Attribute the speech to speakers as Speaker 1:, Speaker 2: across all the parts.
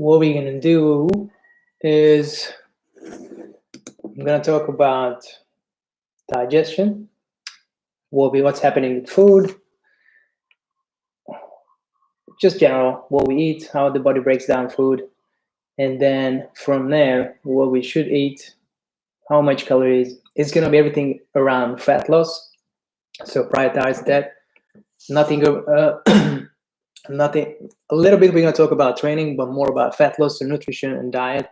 Speaker 1: what we're gonna do is I'm gonna talk about digestion, what's happening with food, just general, what we eat, how the body breaks down food, and then from there, what we should eat, how much calories. It's gonna be everything around fat loss, so prioritize that. Nothing, nothing. A little bit we're gonna talk about training, but more about fat loss and nutrition and diet.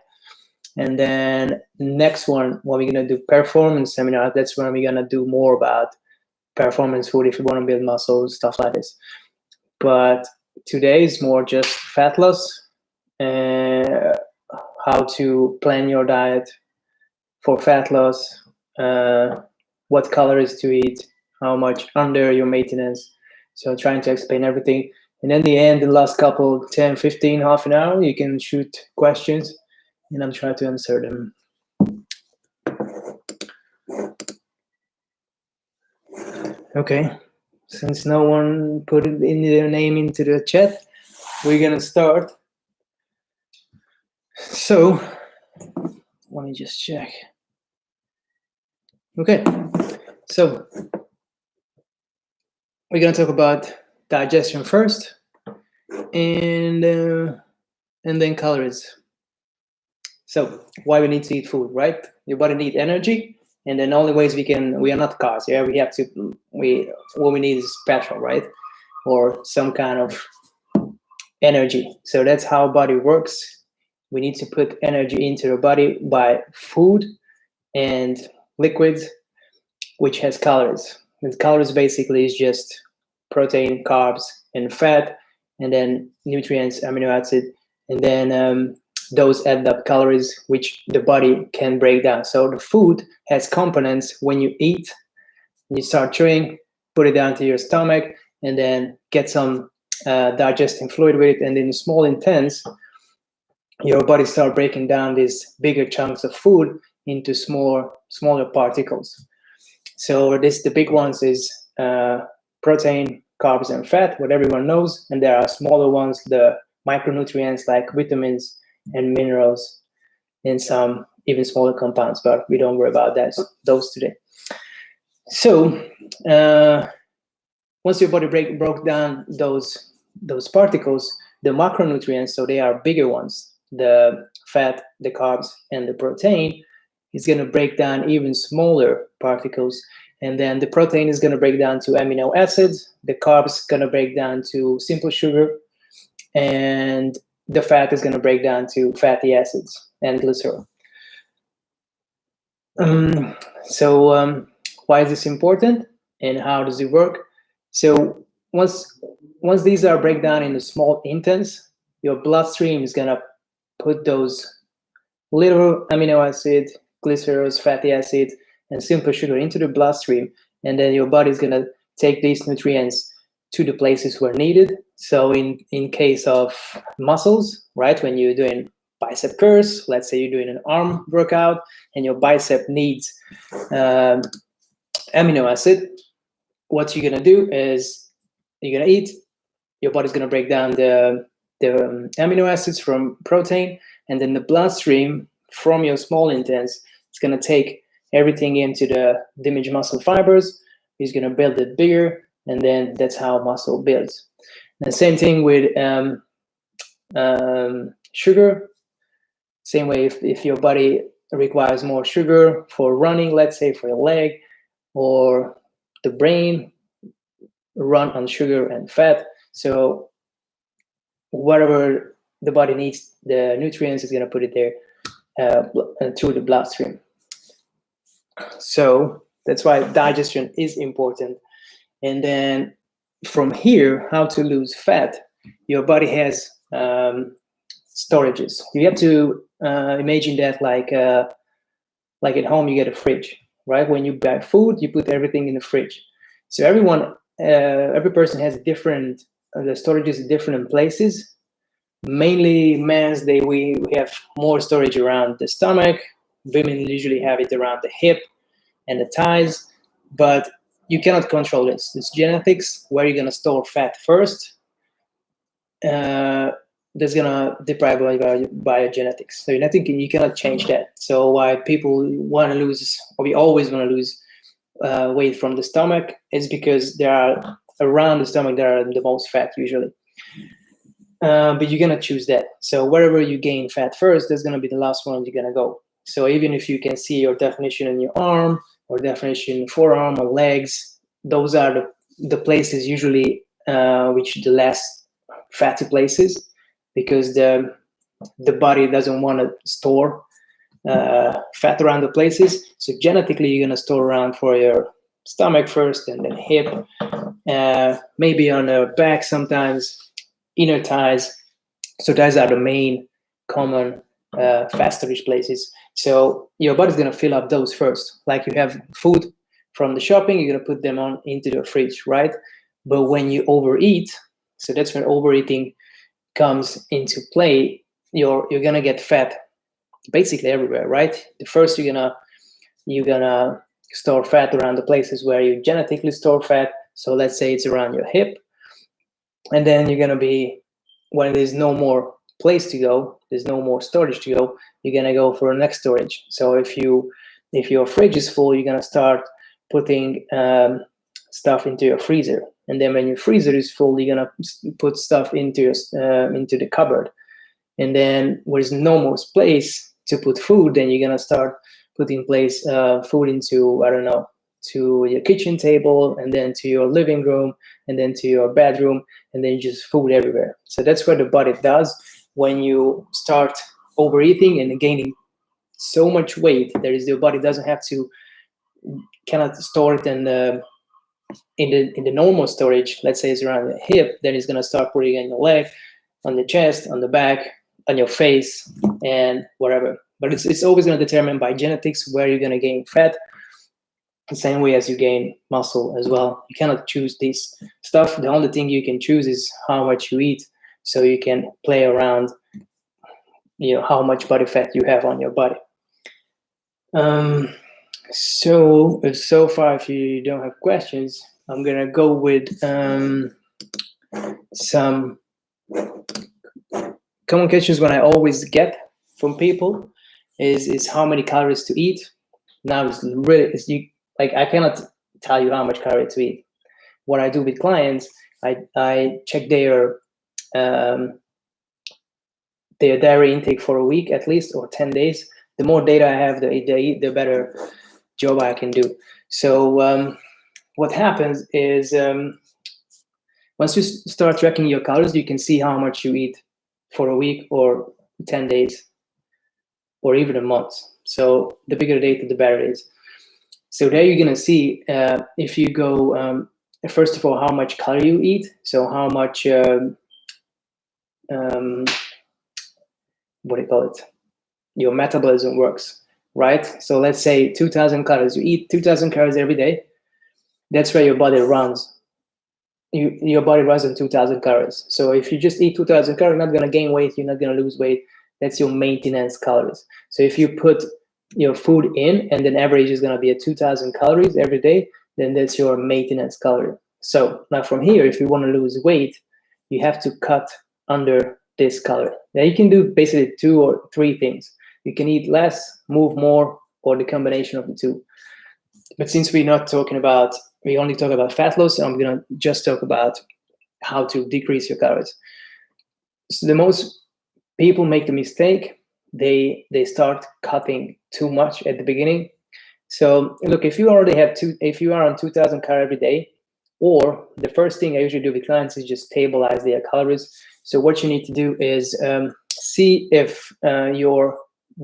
Speaker 1: And then next one, what we're gonna do, performance seminar. That's when we're gonna do more about performance food if you want to build muscles, stuff like this. But today is more just fat loss, how to plan your diet for fat loss, what calories to eat, how much under your maintenance. So trying to explain everything. And then the end, the last couple, 10, 15, half an hour, you can shoot questions and I'm trying to answer them. Okay, since no one put in their name into the chat, we're gonna start. So, let me just check. Okay, so we're gonna talk about digestion first, and then calories. So, why we need to eat food, right? Your body needs energy, and then only ways we are not cars. Yeah, what we need is petrol, right, or some kind of energy. So that's how body works. We need to put energy into the body by food and liquids, which has calories. And calories basically is just protein, carbs, and fat, and then nutrients, amino acid, and then those add up calories, which the body can break down. So the food has components. When you eat, you start chewing, put it down to your stomach, and then get some digesting fluid with it, and in small intents, your body start breaking down these bigger chunks of food into smaller particles. So the big ones is protein, carbs, and fat, what everyone knows, and there are smaller ones, the micronutrients like vitamins and minerals, and some even smaller compounds, but we don't worry about those today. So once your body broke down those particles, the macronutrients, so they are bigger ones, the fat, the carbs, and the protein, is going to break down even smaller particles. And then the protein is going to break down to amino acids, the carbs going to break down to simple sugar, and the fat is going to break down to fatty acids and glycerol. So why is this important and how does it work? So once these are break down into small intents, your bloodstream is going to put those little amino acid, glycerols, fatty acids, and simple sugar into the bloodstream, and then your body is going to take these nutrients to the places where needed. So in case of muscles, right, when you're doing bicep curls, let's say you're doing an arm workout and your bicep needs amino acid, what you're going to do is you're going to eat, your body's going to break down the amino acids from protein, and then the bloodstream from your small intents is going to take everything into the damaged muscle fibers. It's going to build it bigger, and then that's how muscle builds. And the same thing with sugar. Same way, if your body requires more sugar for running, let's say for your leg, or the brain run on sugar and fat. So whatever the body needs, the nutrients is going to put it there through the bloodstream. So that's why digestion is important. And then from here, how to lose fat. Your body has storages. You have to imagine that like at home you get a fridge, right? When you buy food, you put everything in the fridge. So every person has different, the storages are different in places. Mainly men's, we have more storage around the stomach. Women usually have it around the hip and the thighs, but you cannot control this. It's genetics, where you're gonna store fat first. that's gonna deprive by your genetics. So nothing you cannot change that. So why people want to lose, or we always want to lose weight from the stomach, is because there are around the stomach there are the most fat usually. But you're gonna choose that. So wherever you gain fat first, that's gonna be the last one you're gonna go. So even if you can see your definition in your arm or definition in forearm or legs, those are the places usually which the less fatty places, because the body doesn't want to store fat around the places. So genetically, you're gonna store around for your stomach first, and then hip, maybe on the back sometimes, inner thighs. So those are the main common fat storage places. So your body's gonna fill up those first. Like you have food from the shopping, you're gonna put them on into the fridge, right? But when you overeat, so that's when overeating comes into play. You're gonna get fat basically everywhere, right? The first you're gonna store fat around the places where you genetically store fat. So let's say it's around your hip, and then you're gonna be, when there's no more place to go, there's no more storage to go, you're gonna go for next storage. So if your fridge is full, you're gonna start putting stuff into your freezer, and then when your freezer is full, you're gonna put stuff into the cupboard, and then there's no more place to put food, then you're gonna start putting food into, I don't know, to your kitchen table, and then to your living room, and then to your bedroom, and then just food everywhere. So that's what the body does when you start overeating and gaining so much weight. Your body doesn't have to, cannot store it in the normal storage. Let's say it's around the hip, then it's gonna start putting it on your leg, on the chest, on the back, on your face, and wherever. But it's always going to determine by genetics where you're going to gain fat, the same way as you gain muscle as well. You cannot choose this stuff. The only thing you can choose is how much you eat, so you can play around, how much body fat you have on your body. So far, if you don't have questions, I'm going to go with some common questions when I always get from people is how many calories to eat. Now I cannot tell you how much calories to eat. What I do with clients, I check their dairy intake for a week at least, or 10 days. The more data I have, the better job I can do. So what happens is once you start tracking your calories, you can see how much you eat for a week or 10 days or even a month. So the bigger the data, the better it is. So there you're going to see if you go, first of all, how much calorie you eat. So how much, what do you call it? Your metabolism works, right? So let's say 2,000 calories. You eat 2,000 calories every day. That's where your body runs. Your body runs on 2,000 calories. So if you just eat 2,000 calories, you're not going to gain weight. You're not going to lose weight. That's your maintenance calories. So if you put your food in, and then average is going to be at 2,000 calories every day, then that's your maintenance calorie. So now from here, if you want to lose weight, you have to cut under this calorie. Now you can do basically 2 or 3 things. You can eat less, move more, or the combination of the two. But since we only talk about fat loss, so I'm going to just talk about how to decrease your calories. So the most people make the mistake, they start cutting too much at the beginning. So look, if you are on 2,000 calories every day, or the first thing I usually do with clients is just stabilize their calories. So what you need to do is see if your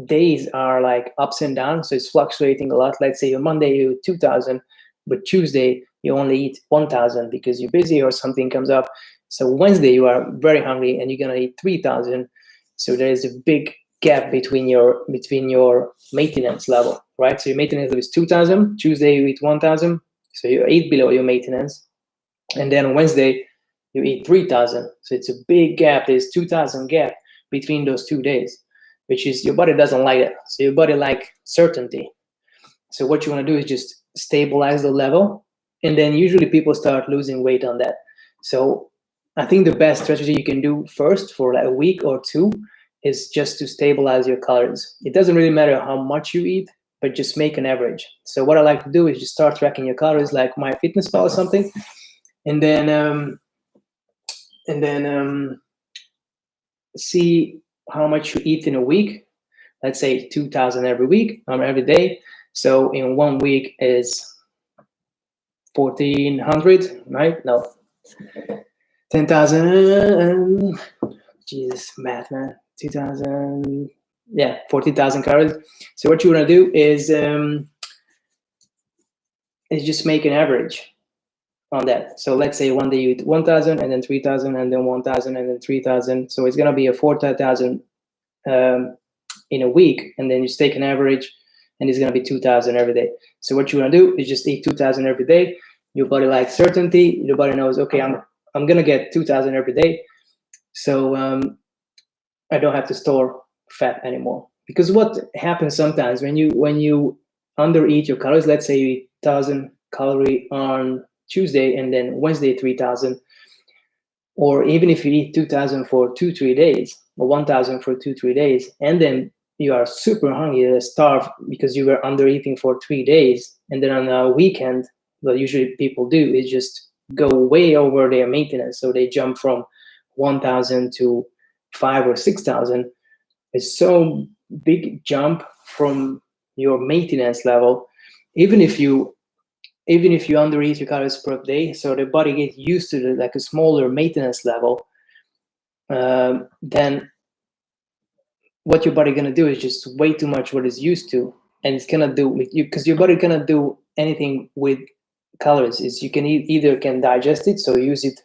Speaker 1: days are like ups and downs, so it's fluctuating a lot. Let's say on Monday you eat 2,000, but Tuesday you only eat 1,000 because you're busy or something comes up. So Wednesday you are very hungry and you're gonna eat 3,000. So there is a big gap between your maintenance level, right? So your maintenance level is 2,000. Tuesday you eat 1,000, so you eat below your maintenance, and then on Wednesday you eat 3,000. So it's a big gap. There's 2,000 gap between those 2 days, which is your body doesn't like it. So your body like certainty. So what you want to do is just stabilize the level, and then usually people start losing weight on that. So I think the best strategy you can do first for like a week or two is just to stabilize your calories. It doesn't really matter how much you eat, but just make an average. So what I like to do is just start tracking your calories like MyFitnessPal or something, and then see how much you eat in a week. Let's say 2,000 every week, every day. So in 1 week is 1,400, right? No, 10,000. Jesus, math, man. 2,000. Yeah, 40,000 calories. So what you want to do is just make an average on that. So let's say one day you eat 1,000, and then 3,000, and then 1,000, and then 3,000. So it's gonna be a 4,000 in a week, and then you just take an average, and it's gonna be 2,000 every day. So what you wanna do is just eat 2,000 every day. Your body likes certainty. Your body knows, okay, I'm gonna get 2,000 every day, so I don't have to store fat anymore. Because what happens sometimes when you under eat your calories, let's say you eat 1,000 calorie on Tuesday and then Wednesday 3,000, or even if you eat 2,000 for 2-3 days, or 1,000 for 2-3 days, and then you are super hungry, starved because you were under eating for 3 days, and then on a weekend, what usually people do is just go way over their maintenance, so they jump from 1,000 to 5,000 or 6,000. It's so big jump from your maintenance level. Even if you under eat your calories per day, so the body gets used to like a smaller maintenance level, then what your body gonna do is just way too much what it's used to, and it's gonna do with you, because your body cannot do anything with calories. Is you can either can digest it, so use it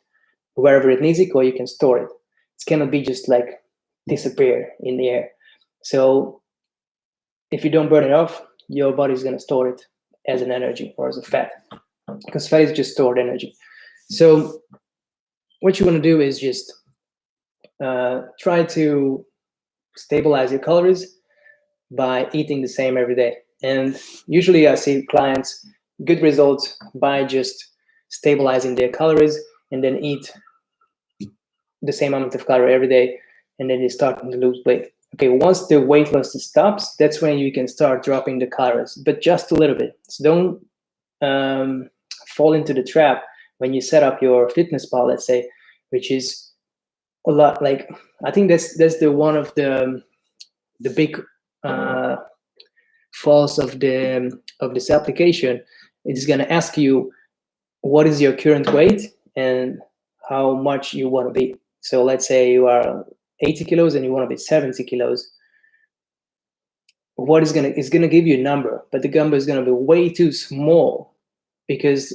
Speaker 1: wherever it needs it, or you can store it. It cannot be just like disappear in the air. So if you don't burn it off, your body's gonna store it as an energy or as a fat, because fat is just stored energy. So what you want to do is just try to stabilize your calories by eating the same every day. And usually I see clients good results by just stabilizing their calories and then eat the same amount of calorie every day, and then they start to lose weight. Okay, once the weight loss stops, that's when you can start dropping the calories, but just a little bit. So don't fall into the trap when you set up your FitnessPal, let's say, which is a lot. Like, I think that's the one of the big faults of this application. It's going to ask you what is your current weight and how much you want to be. So let's say you are 80 kilos and you want to be 70 kilos. What is it's gonna give you a number, but the number is gonna be way too small, because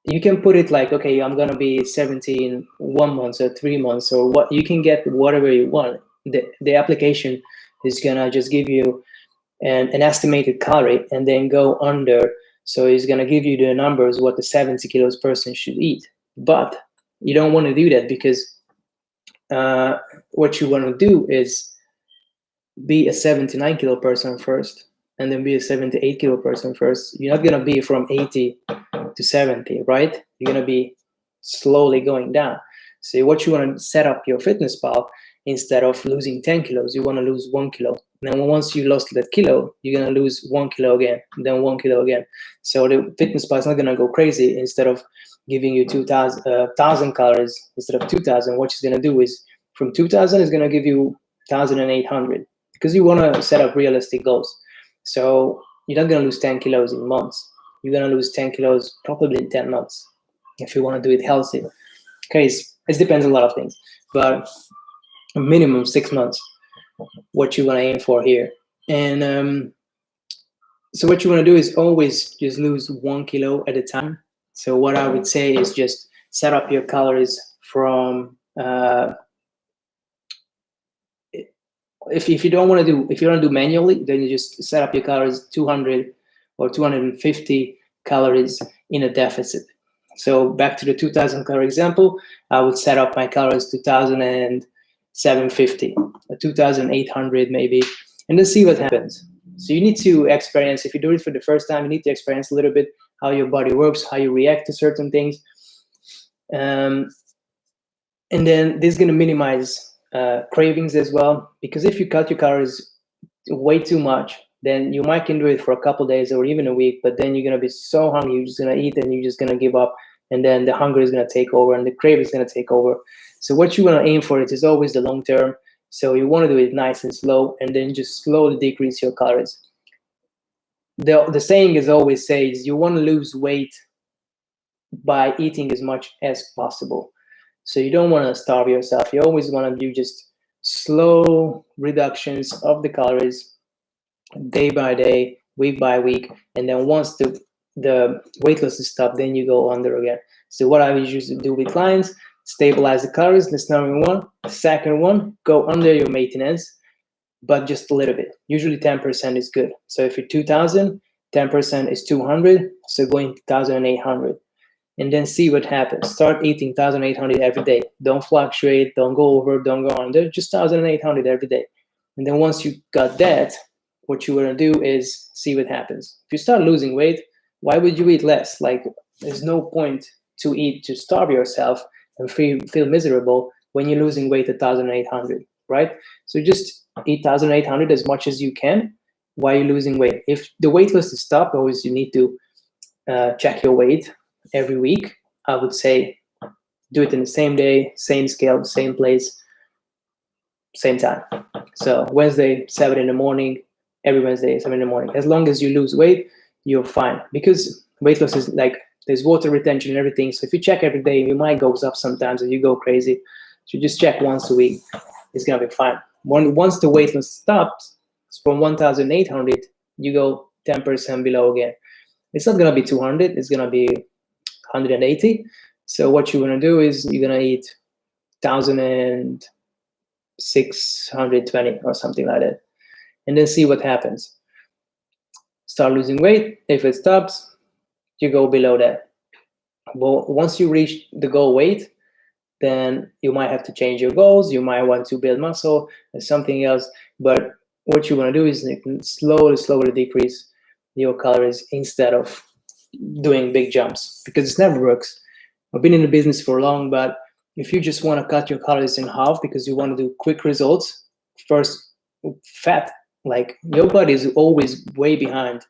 Speaker 1: you can put it like, okay, I'm gonna be 70 in 1 month or 3 months, or what. You can get whatever you want. The application is gonna just give you an estimated calorie and then go under. So it's gonna give you the numbers what the 70 kilos person should eat. But you don't want to do that, because what you want to do is be a 79 kilo person first, and then be a 78 kilo person first. You're not gonna be from 80 to 70, right? You're gonna be slowly going down. So what you want to set up your FitnessPal, instead of losing 10 kilos, you want to lose 1 kilo. And then once you lost that kilo, you're gonna lose 1 kilo again, then 1 kilo again. So the FitnessPal is not gonna go crazy. Instead of giving you 1,000 calories instead of 2,000, what it's gonna do is from 2,000 is gonna give you 1,800, because you want to set up realistic goals. So you're not going to lose 10 kilos in months. You're going to lose 10 kilos probably in 10 months if you want to do it healthy. Okay, it depends on a lot of things, but a minimum 6 months, what you want to aim for here. And so what you want to do is always just lose 1 kilo at a time. So what I would say is just set up your calories from if you don't want to do manually, then you just set up your calories 200 or 250 calories in a deficit. So back to the 2,000 calorie example, I would set up my calories 2,750, 2,800 maybe, and then see what happens. So you need to experience. If you do it for the first time, you need to experience a little bit how your body works, how you react to certain things. And then this is going to minimize cravings as well, because if you cut your calories way too much, then you might can do it for a couple days or even a week, but then you're going to be so hungry, you're just going to eat and you're just going to give up, and then the hunger is going to take over and the crave is going to take over. So what you want to aim for is always the long term. So you want to do it nice and slow, and then just slowly decrease your calories. The saying is always says you want to lose weight by eating as much as possible. So you don't want to starve yourself. You always want to do just slow reductions of the calories day by day, week by week, and then once the weight loss is stopped, then you go under again. So what I usually do with clients: stabilize the calories. That's number one. Second one, go under your maintenance, but just a little bit. Usually 10% is good. So if you're 2,000, 10% is 200. So going 1,800. And then see what happens. Start eating 1,800 every day. Don't fluctuate, don't go over, don't go under, just 1,800 every day. And then once you got that, what you want to do is see what happens. If you start losing weight, why would you eat less? Like, there's no point to eat to starve yourself and feel miserable when you're losing weight at 1,800, right? So just eat 1,800 as much as you can while you're losing weight. If the weight loss is stopped, always you need to check your weight every week. I would say do it in the same day, same scale, same place, same time. So Wednesday, 7 in the morning, every Wednesday, 7 in the morning. As long as you lose weight, you're fine. Because weight loss is like, there's water retention and everything. So if you check every day, you might go up sometimes and you go crazy. So just check once a week. It's going to be fine. Once the weight loss stops from 1,800, you go 10% below again. It's not going to be 200. It's going to be 180. So what you want to do is you're going to eat 1,620 or something like that, and then see what happens. Start losing weight. If it stops, you go below that. But once you reach the goal weight, then you might have to change your goals. You might want to build muscle or something else. But what you want to do is slowly decrease your calories instead of doing big jumps, because it never works. I've been in the business for long, but if you just want to cut your calories in half because you want to do quick results, first, fat, like your body is always way behind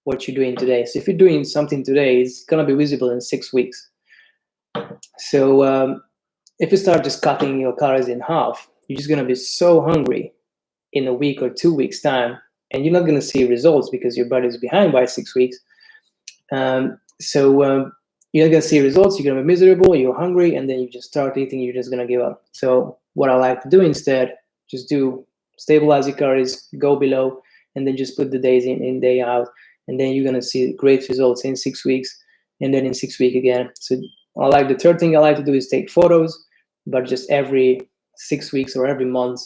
Speaker 1: what you're doing today. So if you're doing something today, it's going to be visible in 6 weeks. So if you start just cutting your calories in half, you're just going to be so hungry in a week or 2 weeks time, and you're not going to see results because your body is behind by 6 weeks. You're not going to see results. You're going to be miserable, you're hungry, and then you just start eating, you're just going to give up. So what I like to do instead, just do stabilize your calories, go below, and then just put the days in, day out, and then you're going to see great results in 6 weeks, and then in 6 weeks again. So the third thing I like to do is take photos, but just every 6 weeks or every month,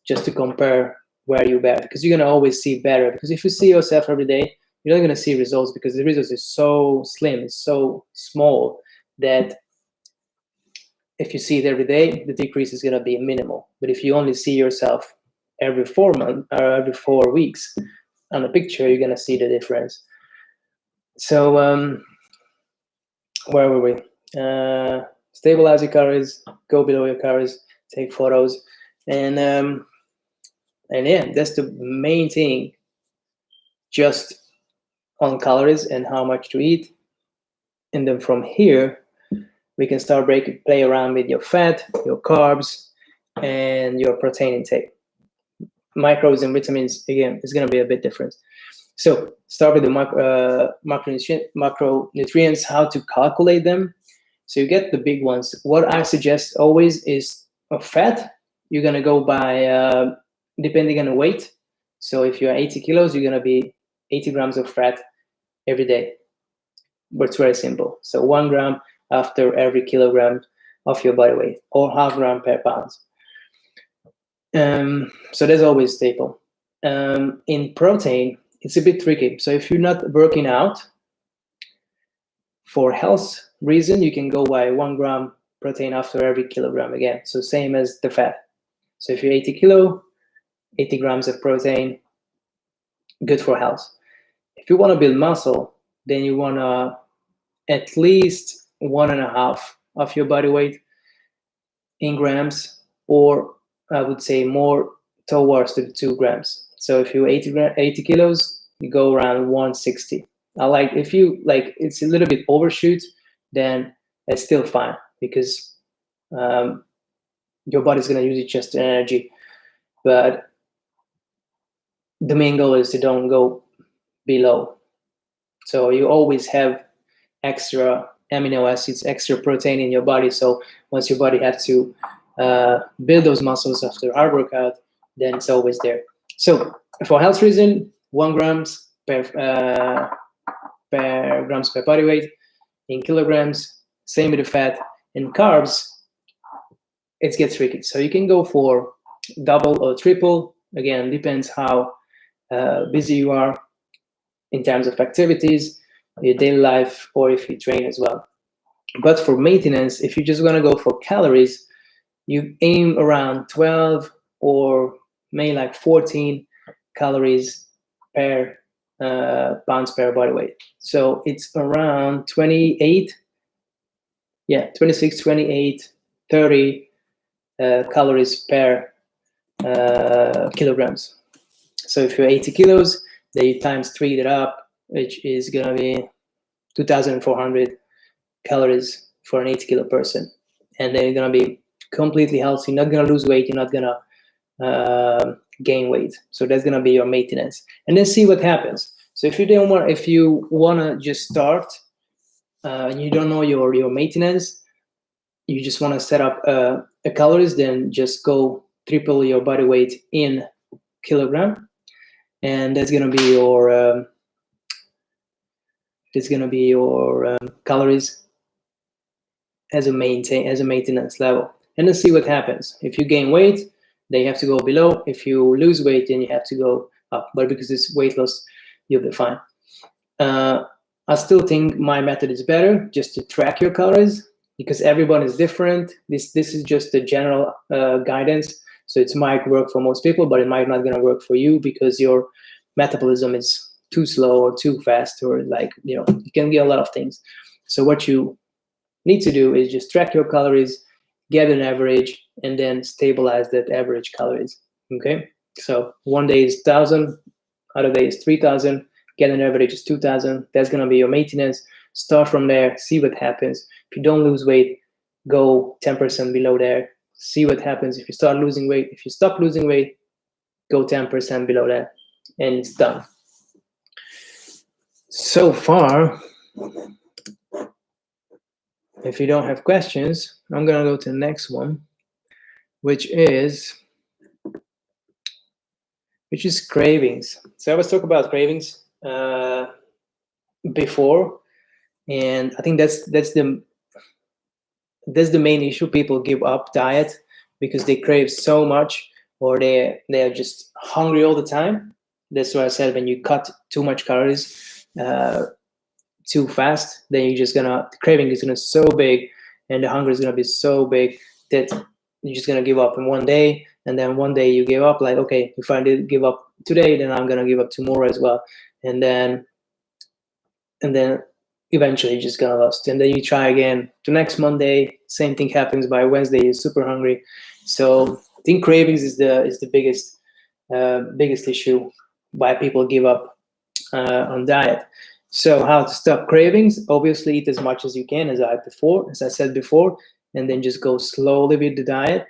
Speaker 1: just to compare where you're better, because you're going to always see better. Because if you see yourself every day, you're not going to see results, because the results is so slim, it's so small, that if you see it every day, the decrease is going to be minimal. But if you only see yourself every 4 months or every 4 weeks on a picture, you're going to see the difference. So where were we? Stabilize your calories, go below your calories, take photos, and yeah, that's the main thing. Just on calories and how much to eat, and then from here we can start play around with your fat, your carbs, and your protein intake. Macros and vitamins, again, is going to be a bit different. So start with the macronutrients, how to calculate them. So you get the big ones. What I suggest always is a fat. You're going to go by depending on the weight. So if you're 80 kilos, you're going to be 80 grams of fat every day. But it's very simple. So 1 gram after every kilogram of your body weight, or half gram per pound. So that's always staple. In protein, it's a bit tricky. So if you're not working out, for health reason, you can go by 1 gram protein after every kilogram again. So same as the fat. So if you're 80 kilo, 80 grams of protein, good for health. If you want to build muscle, then you want to at least 1.5 of your body weight. in grams, or I would say more towards the 2 grams. So if you're 80 kilos, you go around 160. If you like, it's a little bit overshoot, then it's still fine, because your body's going to use it just in energy. But the main goal is to don't go below. So you always have extra amino acids, extra protein in your body. So once your body has to build those muscles after hard workout, then it's always there. So for health reason, 1 grams per grams per body weight in kilograms. Same with the fat. In carbs, it gets tricky. So you can go for double or triple. Again, depends how busy you are in terms of activities, your daily life, or if you train as well. But for maintenance, if you just want to go for calories, you aim around 12 or maybe like 14 calories per pounds per body weight. So it's around 26, 28, 30 calories per kilograms. So if you're 80 kilos, then you times 3 that up, which is gonna be 2,400 calories for an 80 kilo person. And then you're gonna be completely healthy, not gonna lose weight, you're not gonna gain weight. So that's gonna be your maintenance. And then see what happens. So if you wanna just start and you don't know your maintenance, you just wanna set up a calories, then just go triple your body weight in kilogram. And that's gonna be your calories as a maintenance level. And then see what happens. If you gain weight, then you have to go below. If you lose weight, then you have to go up. But because it's weight loss, you'll be fine. I still think my method is better, just to track your calories, because everyone is different. This is just a general guidance. So it might work for most people, but it might not gonna work for you because your metabolism is too slow or too fast, or you can get a lot of things. So what you need to do is just track your calories, get an average, and then stabilize that average calories. Okay, so one day is 1,000, other day is 3,000, get an average is 2,000. That's gonna be your maintenance. Start from there, see what happens. If you don't lose weight, go 10% below there. See what happens. If you start losing weight, if you stop losing weight, go 10% below that, and it's done. So far, if you don't have questions, I'm gonna go to the next one, which is cravings. So I was talking about cravings before, and I think that's the main issue. People give up diet because they crave so much, or they are just hungry all the time. That's why I said, when you cut too much calories too fast, then the craving is gonna so big, and the hunger is gonna be so big that you're just gonna give up in one day. And then one day you give up, like, okay, if I did give up today, then I'm gonna give up tomorrow as well. And then eventually you're just gonna lose. And then you try again the next Monday, same thing happens. By Wednesday, you're super hungry. So I think cravings is the biggest issue why people give up on diet. So how to stop cravings? Obviously, eat as much as you can, as I said before, and then just go slowly with the diet.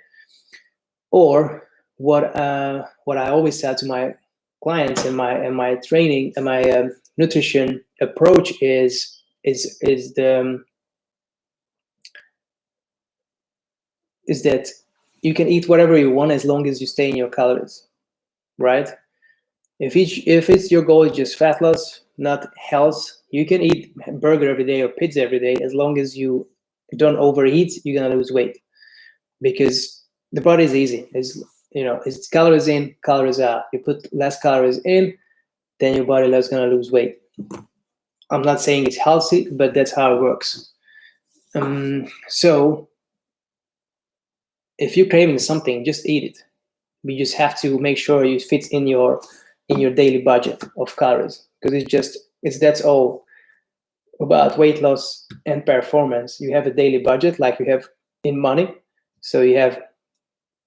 Speaker 1: Or what I always say to my clients in my training and my nutrition approach is that you can eat whatever you want as long as you stay in your calories, right? If it's your goal is just fat loss, not health, you can eat burger every day or pizza every day. As long as you don't overeat, you're gonna lose weight, because the body is easy. It's calories in, calories out. You put less calories in, then your body is gonna lose weight. I'm not saying it's healthy, but that's how it works. So if you're craving something, just eat it. You just have to make sure it fits in your daily budget of calories, because that's all about weight loss and performance. You have a daily budget like you have in money. So you have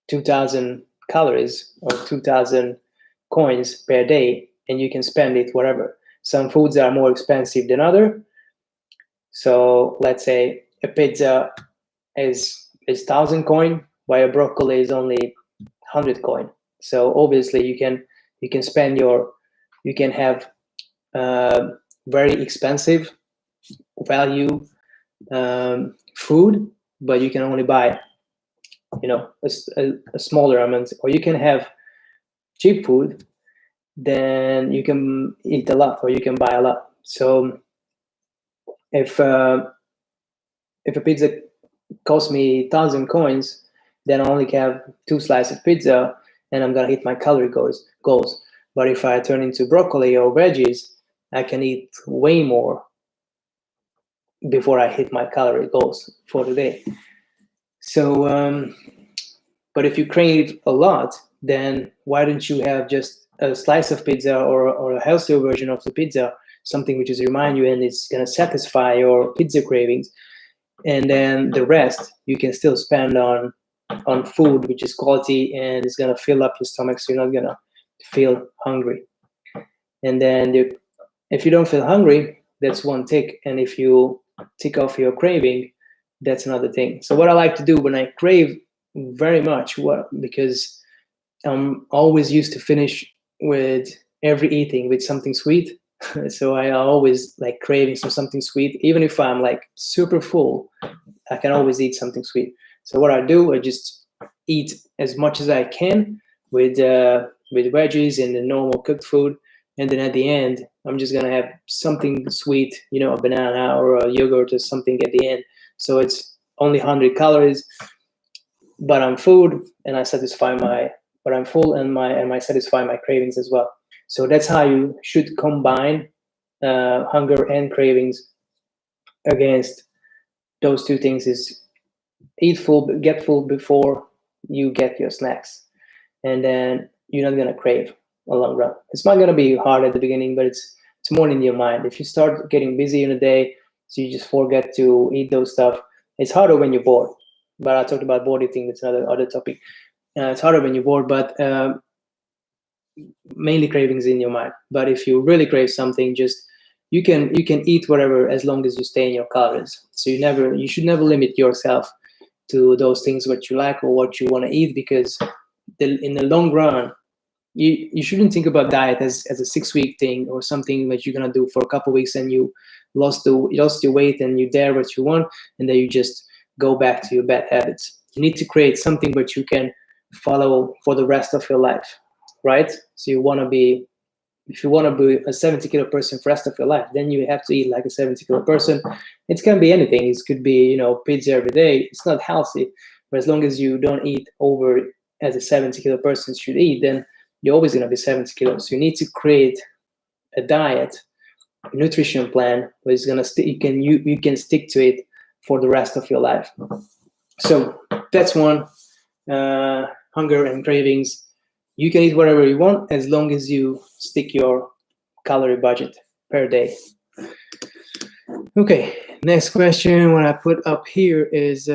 Speaker 1: 2,000 calories or 2,000 coins per day, and you can spend it whatever. Some foods are more expensive than other. So let's say a pizza is 1,000 coin, while a broccoli is only 100 coin. So obviously you can spend you can have very expensive value food, but you can only buy a smaller amount, or you can have cheap food, then you can eat a lot or you can buy a lot. So if a pizza costs me 1,000 coins, then I only have 2 slices of pizza and I'm gonna hit my calorie goals. But if I turn into broccoli or veggies, I can eat way more before I hit my calorie goals for the day. So but if you crave a lot, then why don't you have just a slice of pizza or a healthier version of the pizza, something which is remind you and it's going to satisfy your pizza cravings, and then the rest you can still spend on food which is quality and it's going to fill up your stomach, so you're not going to feel hungry. And then if you don't feel hungry, that's one tick, and if you tick off your craving, that's another thing. So what I like to do when I crave very much, because I'm always used to finish with every eating with something sweet. So I always like craving something sweet, even if I'm like super full, I can always eat something sweet. So what I do, I just eat as much as I can with veggies and the normal cooked food, and then at the end I'm just gonna have something sweet, a banana or a yogurt or something at the end. So it's only 100 calories, but I'm full and I satisfy but I'm full and I satisfy my cravings as well. So that's how you should combine hunger and cravings against those two things: is eat full, get full before you get your snacks, and then you're not gonna crave a long run. It's not gonna be hard at the beginning, but it's more in your mind. If you start getting busy in a day, so you just forget to eat those stuff, it's harder when you're bored. But I talked about bored eating. That's another topic. It's harder when you're bored, but mainly cravings in your mind. But if you really crave something, just you can eat whatever as long as you stay in your calories. So you should never limit yourself to those things what you like or what you want to eat, because in the long run, you shouldn't think about diet as a 6-week thing or something that you're gonna do for a couple of weeks and you lost your weight and you dare what you want, and then you just go back to your bad habits. You need to create something that you can follow for the rest of your life, right? So if you want to be a 70-kilo person for the rest of your life, then you have to eat like a 70-kilo person. It can be anything. It could be pizza every day. It's not healthy, but as long as you don't eat over as a 70-kilo person should eat, then you're always going to be 70 kilos. So you need to create a diet, a nutrition plan where it's going to you can stick to it for the rest of your life. So that's one. Hunger and cravings. You can eat whatever you want as long as you stick your calorie budget per day. Okay, next question. What I put up here is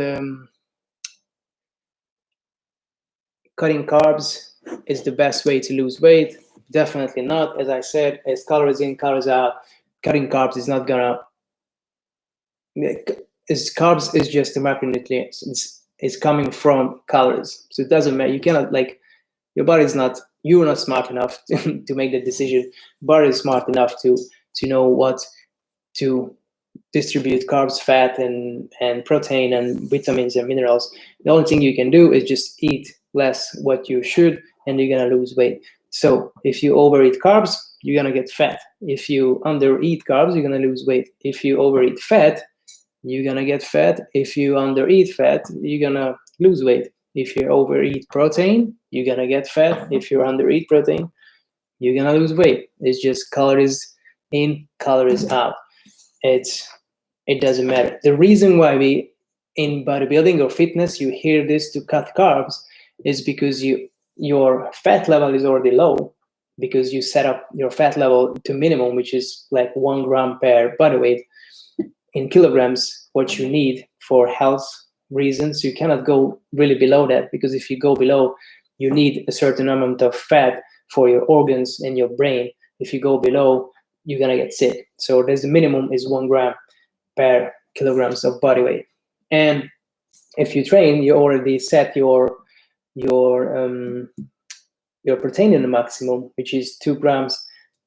Speaker 1: cutting carbs is the best way to lose weight. Definitely not. As I said, as calories in, calories out, cutting carbs is not gonna. Carbs is just a macronutrients. It's coming from calories, so it doesn't matter. You cannot your body's not. You're not smart enough to make that decision. Body is smart enough to know what to distribute carbs, fat, and protein and vitamins and minerals. The only thing you can do is just eat less what you should, and you're gonna lose weight. So if you overeat carbs, you're gonna get fat. If you undereat carbs, you're gonna lose weight. If you overeat fat, you're gonna get fat. If you undereat fat, you're gonna lose weight. If you overeat protein, you're gonna get fat. If you undereat protein, you're gonna lose weight. It's just calories in, calories out. It doesn't matter. The reason why we in bodybuilding or fitness you hear this to cut carbs is because your fat level is already low, because you set up your fat level to minimum, which is like 1 gram per body weight in kilograms, what you need for health reasons. You cannot go really below that, because if you go below, you need a certain amount of fat for your organs and your brain. If you go below, you're gonna get sick. So there's the minimum is 1 gram per kilograms of body weight. And if you train, you already set your protein in the maximum, which is 2 grams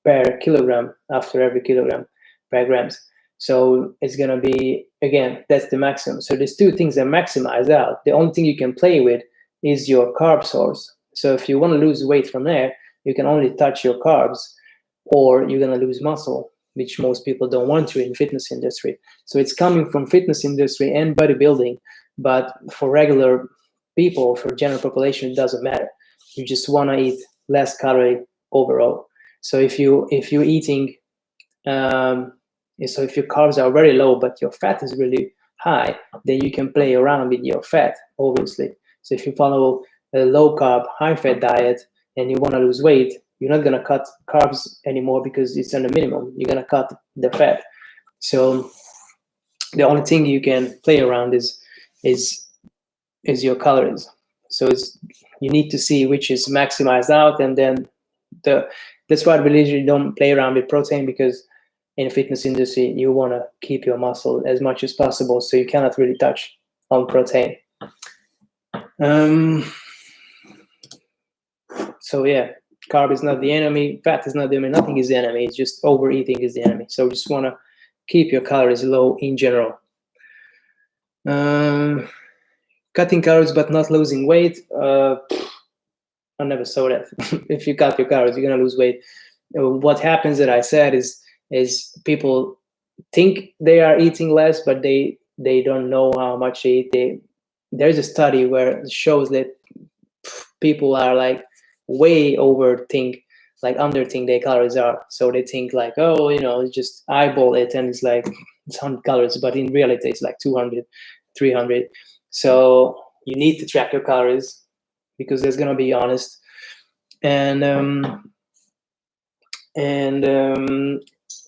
Speaker 1: per kilogram after every kilogram per grams. So it's gonna be, again, that's the maximum. So there's two things that maximize out. The only thing you can play with is your carb source. So if you want to lose weight from there, you can only touch your carbs, or you're gonna lose muscle, which most people don't want to in fitness industry. So it's coming from fitness industry and bodybuilding, but for regular people, for general population, it doesn't matter. You just want to eat less calorie overall. So if you're eating, so if your carbs are very low but your fat is really high, then you can play around with your fat, obviously. So if you follow a low carb, high fat diet and you want to lose weight, you're not going to cut carbs anymore because it's on the minimum. You're going to cut the fat. So the only thing you can play around is your calories. So you need to see which is maximized out, and then that's why we usually don't play around with protein, because in the fitness industry you want to keep your muscle as much as possible, so you cannot really touch on protein. So yeah, carb is not the enemy, fat is not the enemy, nothing is the enemy. It's just overeating is the enemy. So just want to keep your calories low in general. Cutting calories but not losing weight, I never saw that. If you cut your calories, you're gonna lose weight. What happens, that I said, is people think they are eating less, but they don't know how much they eat. There's a study where it shows that people are like way underthink their calories are. So they think like, oh, just eyeball it and it's like it's 100 calories, but in reality it's like 200, 300. So you need to track your calories, because there's gonna be honest. And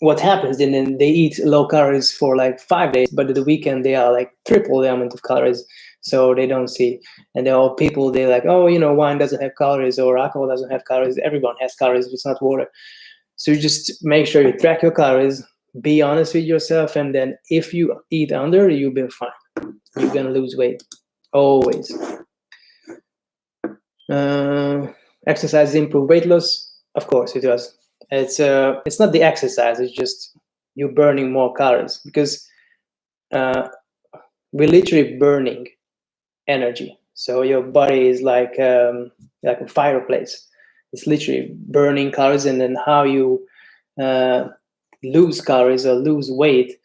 Speaker 1: what happens then they eat low calories for like 5 days, but at the weekend they are like triple the amount of calories. So they don't see. And they're all people, they're like, wine doesn't have calories or alcohol doesn't have calories. Everyone has calories, it's not water. So you just make sure you track your calories, be honest with yourself, and then if you eat under, you'll be fine. You're gonna lose weight, always. Exercise improve weight loss? Of course it does. It's not the exercise, it's just you burning more calories, because we're literally burning energy. So your body is like a fireplace. It's literally burning calories, and then how you lose calories or lose weight,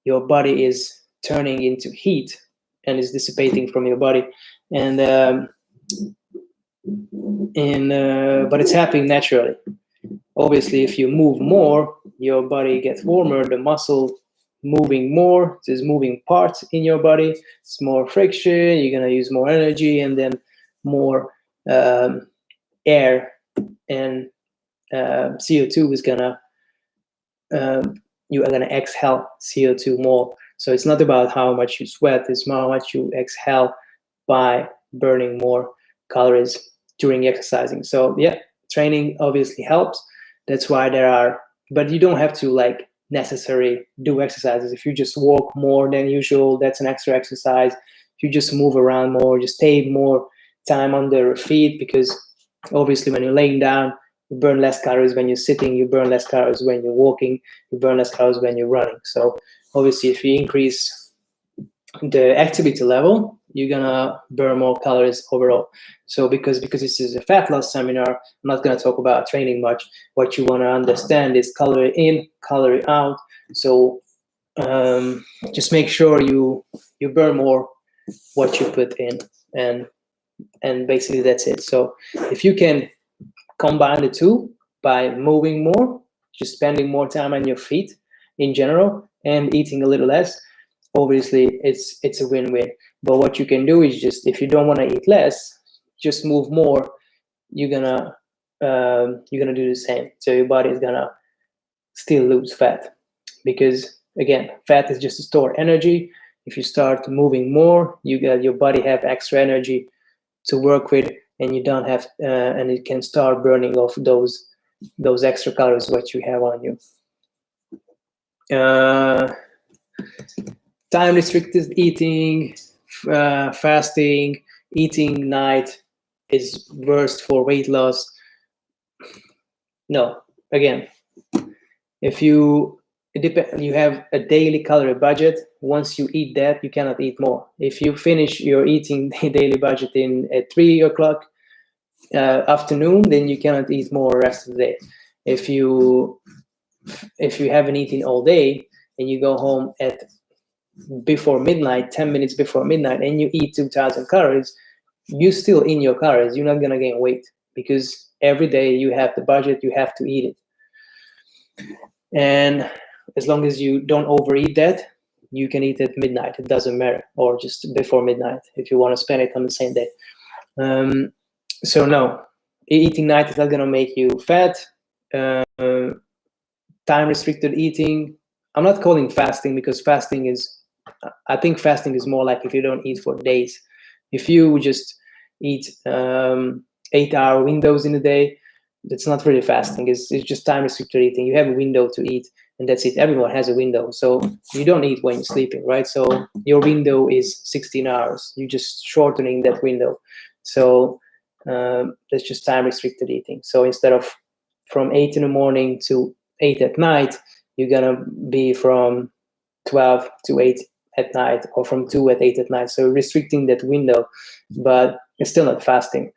Speaker 1: your body is turning into heat and is dissipating from your body. But it's happening naturally. Obviously, if you move more, your body gets warmer, the muscle moving more, there's moving parts in your body, it's more friction, you're going to use more energy, and then more air and CO2 is going to, you are going to exhale CO2 more. So it's not about how much you sweat, it's how much you exhale by burning more calories during exercising. So yeah, training obviously helps. That's why but you don't have to necessarily do exercises. If you just walk more than usual, that's an extra exercise. If you just move around more, just stay more time on their feet, because obviously when you're laying down, you burn less calories. When you're sitting, you burn less calories. When you're walking, you burn less calories when you're running. So obviously if you increase the activity level, you're gonna burn more calories overall. So because this is a fat loss seminar, I'm not gonna talk about training much. What you wanna understand is calorie in, calorie out. So just make sure you burn more what you put in, and basically that's it. So if you can combine the two by moving more, just spending more time on your feet in general, and eating a little less, obviously it's a win-win. But what you can do is just, if you don't want to eat less, just move more. You're gonna do the same. So your body is gonna still lose fat, because again, fat is just to store energy. If you start moving more, your body have extra energy to work with, and you don't have, and it can start burning off those extra calories what you have on you. Time restricted eating, fasting, eating night is worst for weight loss. No, again, if you have a daily calorie budget, once you eat that, you cannot eat more. If you finish your eating daily budget at 3 o'clock afternoon, then you cannot eat more rest of the day. If you haven't eaten all day and you go home at before midnight, 10 minutes before midnight, and you eat 2,000 calories, you still in your calories. You're not gonna gain weight because every day you have the budget, you have to eat it. And as long as you don't overeat that, you can eat at midnight. It doesn't matter, or just before midnight if you want to spend it on the same day. So no, eating night is not gonna make you fat. Time restricted eating, I'm not calling fasting, because I think fasting is more like if you don't eat for days. If you just eat 8-hour windows in a day, that's not really fasting. It's just time restricted eating. You have a window to eat, and that's it. Everyone has a window, so you don't eat when you're sleeping, right? So your window is 16 hours. You're just shortening that window. So that's just time restricted eating. So instead of from 8 in the morning to 8 at night, you're gonna be from 12 to 8 at night, or from 2 at 8 at night. So restricting that window, but it's still not fasting.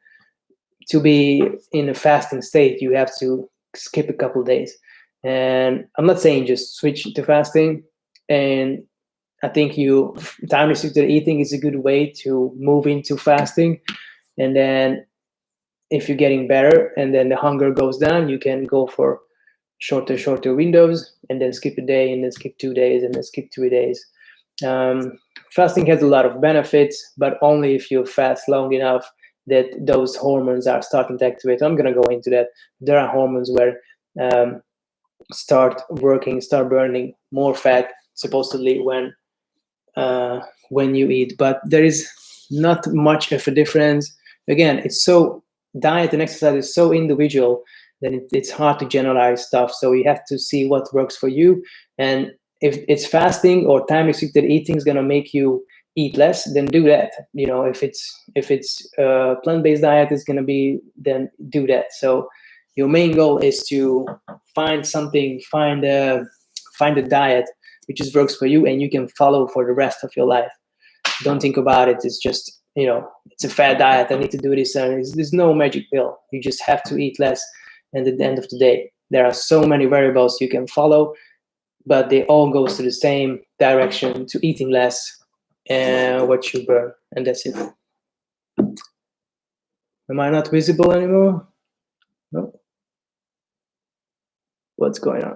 Speaker 1: To be in a fasting state, you have to skip a couple days. And I'm not saying just switch to fasting. And I think time restricted eating is a good way to move into fasting. And then if you're getting better and then the hunger goes down, you can go for shorter windows, and then skip a day, and then skip 2 days, and then skip 3 days. Fasting has a lot of benefits, but only if you fast long enough that those hormones are starting to activate. I'm going to go into that. There are hormones where start burning more fat supposedly when you eat, but there is not much of a difference. Again, diet and exercise is so individual that it's hard to generalize stuff. So you have to see what works for you. And if it's fasting or time restricted eating is going to make you eat less, then do that. If it's plant-based diet is going to be, then do that. So your main goal is to find a diet which just works for you and you can follow for the rest of your life. Don't think about it. It's just, it's a fad diet. I need to do this. And there's no magic pill. You just have to eat less. And at the end of the day, there are so many variables you can follow, but they all go to the same direction, to eating less and what you burn. And that's it. Am I not visible anymore? No. What's going on?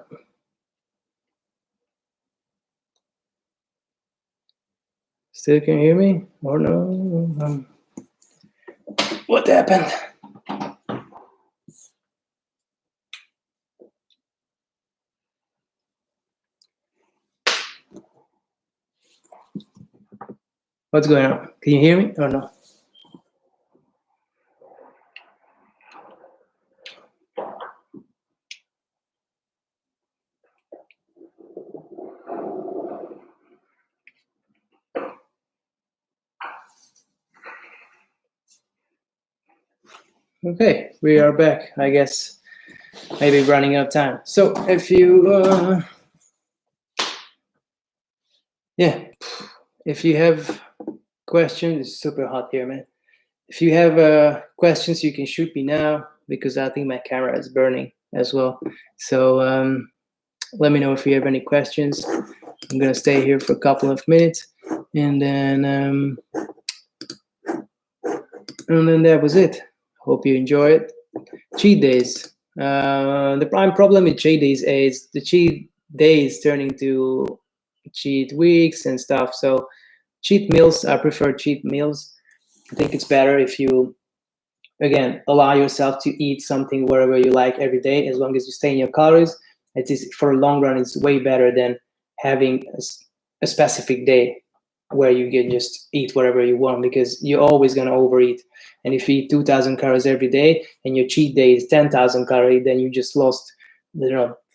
Speaker 1: Still can you hear me or no? What happened? What's going on? Can you hear me or no? Okay, we are back. I guess maybe running out of time. So if you, if you have questions, it's super hot here, man. If you have questions, you can shoot me now, because I think my camera is burning as well. So let me know if you have any questions. I'm gonna stay here for a couple of minutes, and then that was it. Hope you enjoy it. Cheat days. The prime problem with cheat days is the cheat days turning to cheat weeks and stuff. So cheat meals, I prefer cheat meals. I think it's better if you, again, allow yourself to eat something wherever you like every day, as long as you stay in your calories. It is, for a long run, it's way better than having a specific day. where you can just eat whatever you want, because you're always going to overeat. And if you eat 2,000 calories every day and your cheat day is 10,000 calories, then you just lost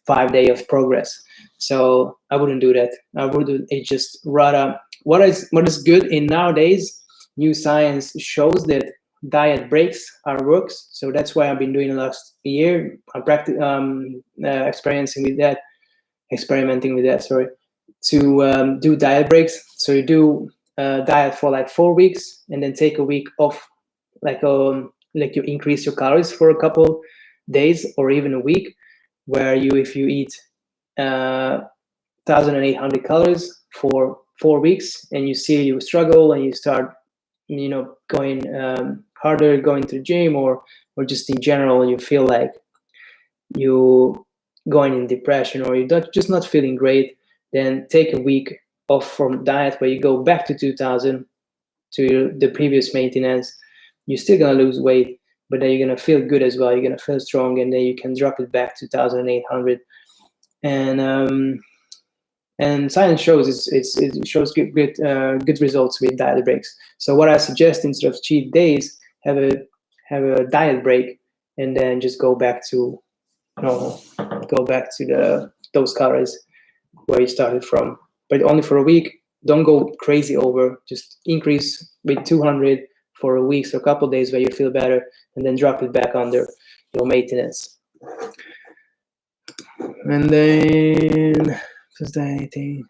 Speaker 1: 5 days of progress. So I wouldn't do that. I would do it just rather. What is good in nowadays, new science shows that diet breaks are works. So that's why I've been doing the last year. I'm experimenting with that. Sorry, to do diet breaks. So you do diet for like 4 weeks and then take a week off, like you increase your calories for a couple days or even a week, where if you eat 1,800 calories for 4 weeks and you see you struggle and you start going harder, going to the gym, or just in general you feel like you going in depression, or you're just not feeling great, then take a week off from diet where you go back to 2,000 to the previous maintenance. You're still going to lose weight, but then you're going to feel good as well. You're going to feel strong, and then you can drop it back to 1,800. And science shows it shows good results with diet breaks. So what I suggest, instead of cheat days, have a diet break, and then just go back to normal. Go back to those calories where you started from, but only for a week. Don't go crazy over. Just increase with 200 for a week, so a couple of days where you feel better, and then drop it back under your maintenance. And then was there anything?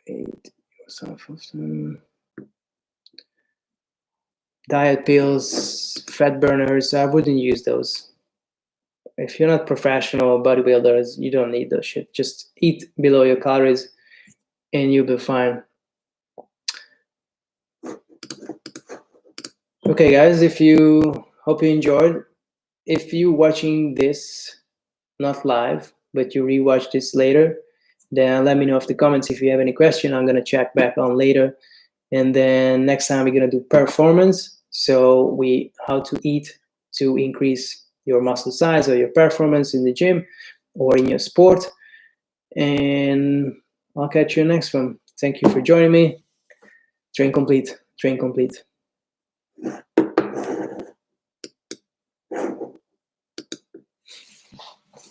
Speaker 1: Wait, yourself of some diet pills, fat burners. I wouldn't use those. If you're not professional bodybuilders, you don't need those shit. Just eat below your calories and you'll be fine. Okay, guys, hope you enjoyed. If you watching this not live, but you rewatch this later, then let me know in the comments if you have any question. I'm gonna check back on later. And then next time we're gonna do performance. So how to eat to increase your muscle size or your performance in the gym or in your sport. And I'll catch you next one. Thank you for joining me. Train complete.